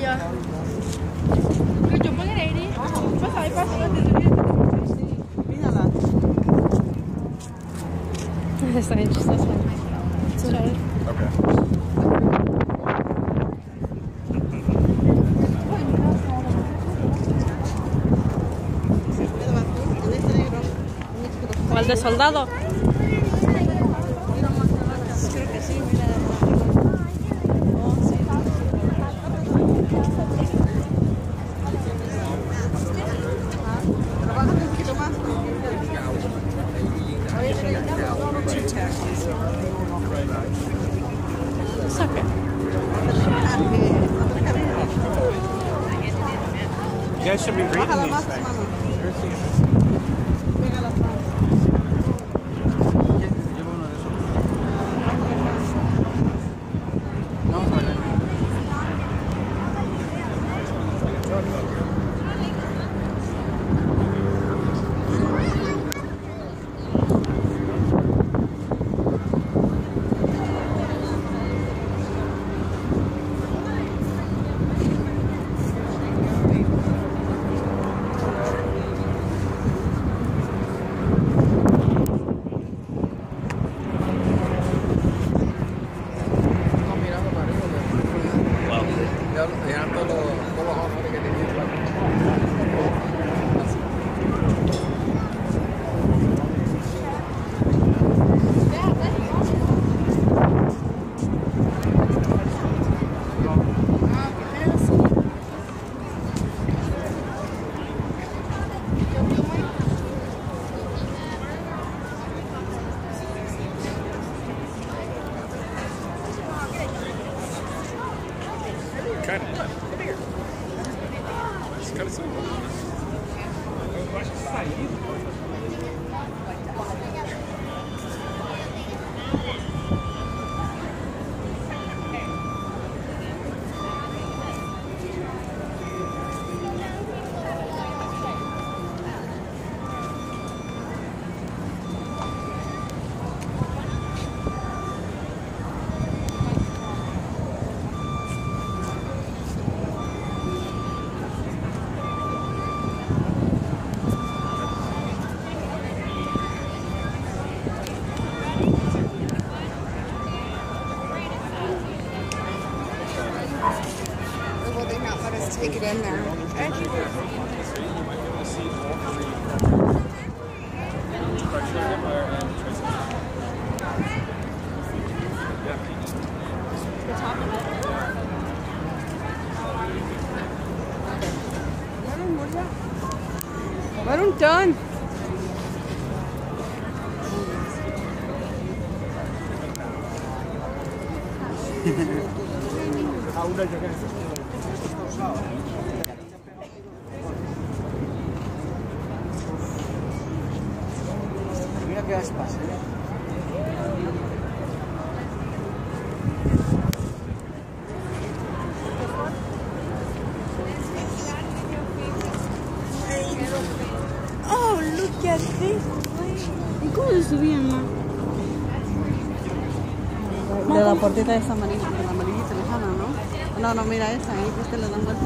giờ. Cái chụp mấy cái này đi. Có phải có Está bien chistoso. Okay. ¿O el de soldado? Creo que sí, mira. It's okay. You guys should be reading these things. Take it in there. Var un ton. Mira qué aspas, Oh, look at this. ¿Y cómo se subían, ma? De la puertita esa amarilla, la amarillita lejana, ¿no? No, mira esa, ahí pues te le dan vuelta.